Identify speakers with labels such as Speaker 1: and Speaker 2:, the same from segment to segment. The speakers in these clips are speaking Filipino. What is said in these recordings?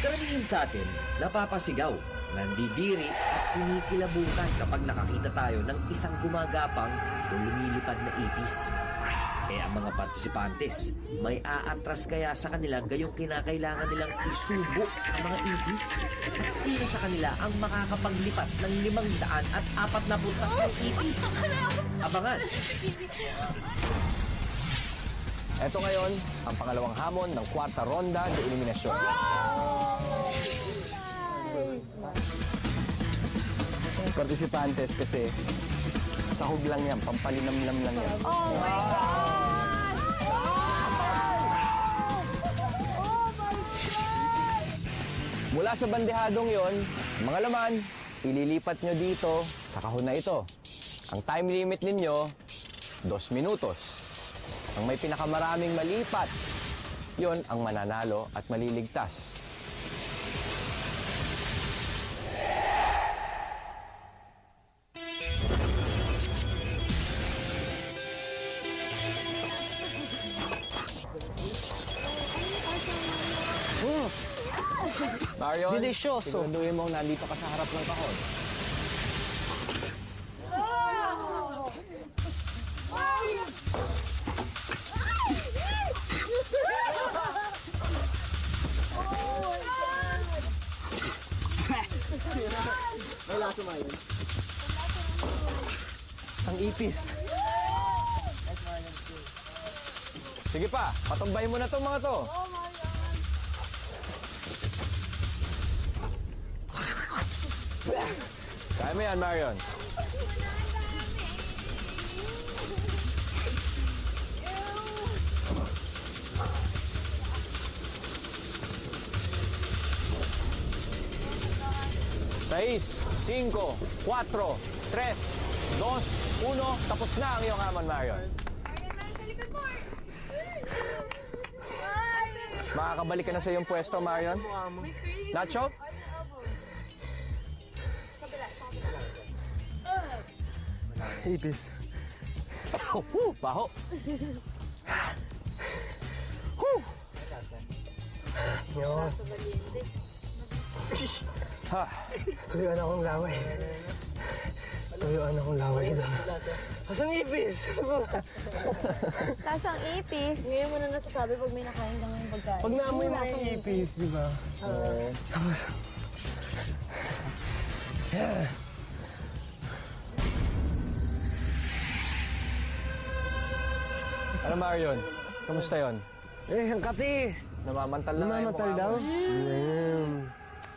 Speaker 1: Karamihan sa atin, napapasigaw, nandidiri at kinikilabutan kapag nakakita tayo ng isang gumagapang o lumilipad na ipis. Kaya ang mga partisipantes, may aatras kaya sa kanila gayong kinakailangan nilang isubo ang mga ipis? At sino sa kanila ang makakapaglipat ng 543 ipis? Abangan!
Speaker 2: Ito ngayon, ang pangalawang hamon ng kwarta ronda de eliminasyon. Partisipantes kasi sahog lang yan, pampalinamnam lang yan.
Speaker 3: Oh my God! Oh my God!
Speaker 2: Mula sa bandehadong yon, mga laman, ililipat nyo dito sa kahon na ito. Ang time limit ninyo, 2 minutos. Ang may pinakamaraming malipat, yon ang mananalo at maliligtas. Marion,
Speaker 4: Delicioso.
Speaker 2: siguraduhin mong nandito ka sa harap ng kahon. Ang ipis. Sige pa, patumbay mo na to mga to. Kaya mo yan, Marion. Sais, 5, 4, 3, 2, 1. Tapos na ang iyong hamon, Marion. Makakabalik ka na sa iyong pwesto, Marion. Nacho?
Speaker 4: Ipis.
Speaker 2: Baho.
Speaker 4: Yun.
Speaker 2: Ha.
Speaker 4: Tuyuan akong laway. Tuyuan akong laway doon. Asan ipis?
Speaker 3: Tapos ang ipis, ngayon mo na nasasabi pag may nakain kang yung pagkain.
Speaker 4: Pag naamoy mo yung ipis, di ba? Tapos...
Speaker 2: Ano, Marion? Kamusta yon?
Speaker 4: Eh, ang kati!
Speaker 2: Namamantal na nga yung
Speaker 4: Namamatay
Speaker 2: mukha
Speaker 4: daw?
Speaker 2: mo.
Speaker 4: Ayan.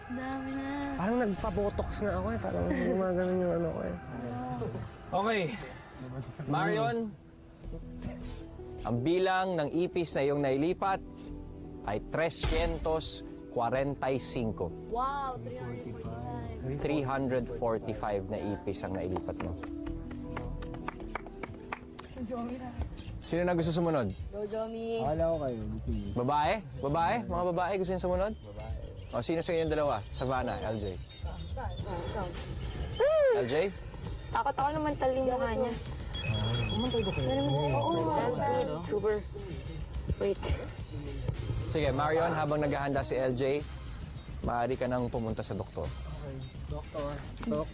Speaker 3: Dami na.
Speaker 4: Parang nagpa-botox na ako eh. Parang gumaganon yung ano ko eh.
Speaker 2: Okay. Marion, ang bilang ng ipis na iyong nailipat ay 345.
Speaker 3: Wow, 345.
Speaker 2: 345 na ipis ang nailipat mo. Sino na gusto sumunod?
Speaker 3: Go, Jomi.
Speaker 4: Akala ko kayo.
Speaker 2: Babae? Babae? Mga babae gusto yung sumunod? O, sino sa inyong dalawa? Savannah, LJ. LJ?
Speaker 3: Takot ako naman taling mukha niya.
Speaker 4: Umantay ba kayo?
Speaker 3: Oo, wait, super. Wait.
Speaker 2: Sige, Marion, habang naghahanda si LJ, maaari ka nang pumunta sa doktor.
Speaker 4: Okay. Doktor. Dok.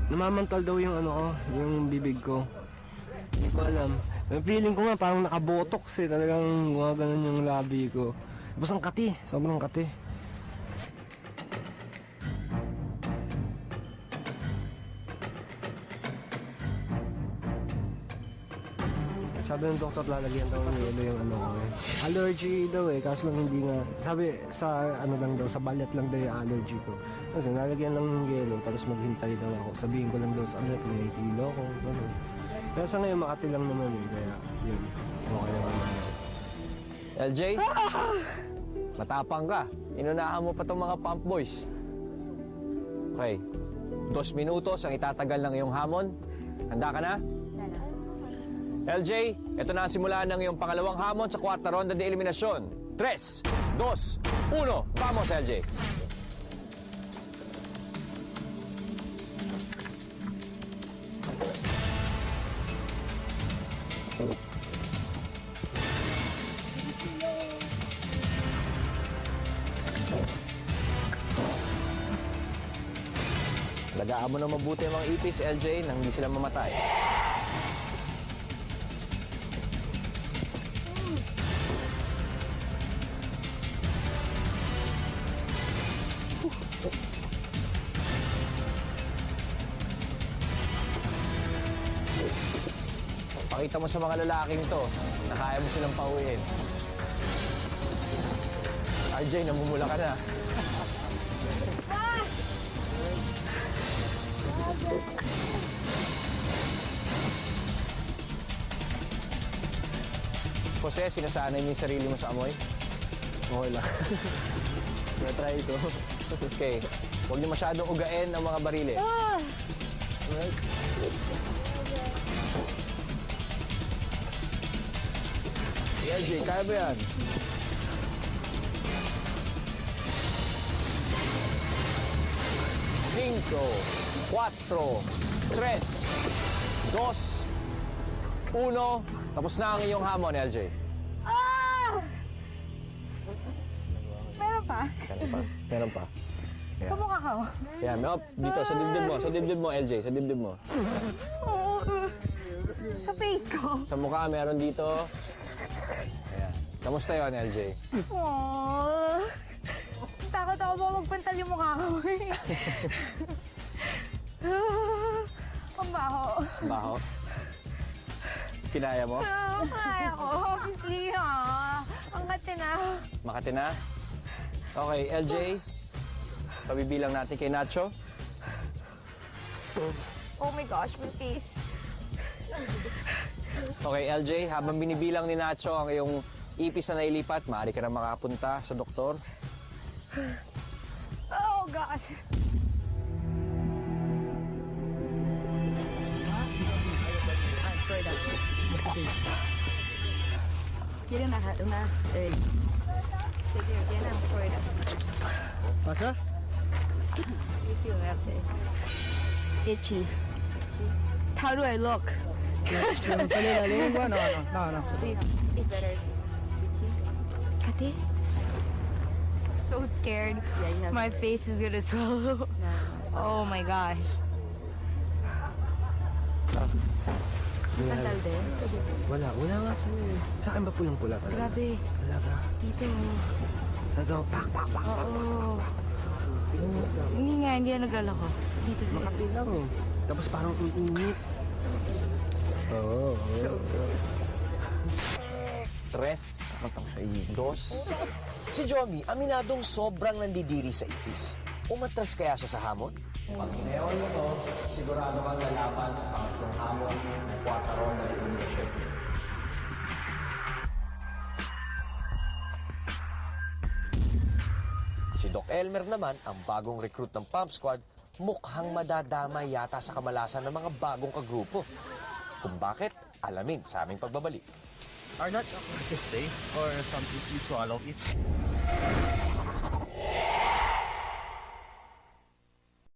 Speaker 4: Namamantal daw yung ano ko, yung bibig ko. Hindi ko alam. Yung feeling ko nga parang nakabotox eh. Talagang gumaganon yung labi ko. Tapos ang kati. Sobrang kati. Sabi ng doktor, lalagyan daw ng yelo yung ano ko eh. Allergy daw eh, kaso lang hindi nga. Sabi sa ano lang daw, sa balat lang daw yung allergy ko. Kasi nalagyan lang ng yelo, tapos maghintay daw ako. Sabihin ko lang daw sa ano, kung may kilo ko. Ganun. Pero sa ngayon, Makati lang naman eh, kaya yun. Okay naman naman.
Speaker 2: LJ? Matapang ka. Inunahan mo pa itong mga pump boys. Okay. 2 minutos ang itatagal ng iyong hamon. Handa ka na? LJ, ito na ang simula ng iyong pangalawang hamon sa kwarta ronda de eliminasyon. 3, 2, 1. Vamos, LJ. Alagaan mo na mabuti ang mga ipis, LJ, nang hindi sila mamatay. Pakita mo sa mga lalaking to na kaya mo silang pauwiin. RJ, namumula ka na. Jose, sinasanay mo yung sarili mo sa amoy?
Speaker 4: Okay lang. Na-try ito.
Speaker 2: Okay. Huwag niyo masyadong ugain ang mga bariles. LJ, kaya ba yan? Cinco, 4, 3, 2, 1. Tapos na ang iyong hamon, LJ.
Speaker 3: Meron pa?
Speaker 2: Meron pa. Meron pa.
Speaker 3: Sa mukha ko?
Speaker 2: Yan, dito, sa dibdib mo. Sa dibdib mo, LJ. Sa dibdib mo.
Speaker 3: Sa face ko?
Speaker 2: Sa mukha, meron dito. Ayan. Kamusta yun, LJ?
Speaker 3: Aww. Takot ako ba magpantal yung mukha ko eh. Ang baho.
Speaker 2: Baho? Kinaya mo?
Speaker 3: Kaya ko. Obviously ha. Ang kate na.
Speaker 2: Makati na? Okay, LJ. Pabibilang natin kay Nacho.
Speaker 3: Oh my gosh, my face.
Speaker 2: Okay, LJ, habang binibilang ni Nacho ang iyong ipis na nailipat, maaari ka na makapunta sa doktor.
Speaker 3: Oh God.
Speaker 5: Quieren una tienen afuera.
Speaker 4: Pasa?
Speaker 5: Itchy. How do I look?
Speaker 4: No.
Speaker 5: See, it's better. Kate? So scared.
Speaker 3: Yeah, you have
Speaker 5: My face is gonna swallow. Oh my gosh. Tatal din.
Speaker 4: Wala nga siya eh. Sa akin ba po yung pula talaga?
Speaker 5: Grabe.
Speaker 4: Talaga.
Speaker 5: Dito.
Speaker 4: Nagaw, pak.
Speaker 5: Oo. Hindi nga, hindi na naglalako. Dito sa
Speaker 4: Makati lang eh. Tapos parang init. Oo.
Speaker 5: So gross.
Speaker 2: 3, 2.
Speaker 1: Si Jomi, aminadong sobrang nandidiri sa ipis. Umatras kaya siya sa hamon?
Speaker 2: Pag ginayawan mo to, sigurado kang lalaban sa pangatlong hamon ng 4 ronda de elimination.
Speaker 1: Si Doc Elmer naman, ang bagong recruit ng Pump Squad, mukhang madadamay yata sa kamalasan ng mga bagong kagrupo. Kung bakit, alamin sa aming pagbabalik.
Speaker 6: Are not to stay or something you swallow it?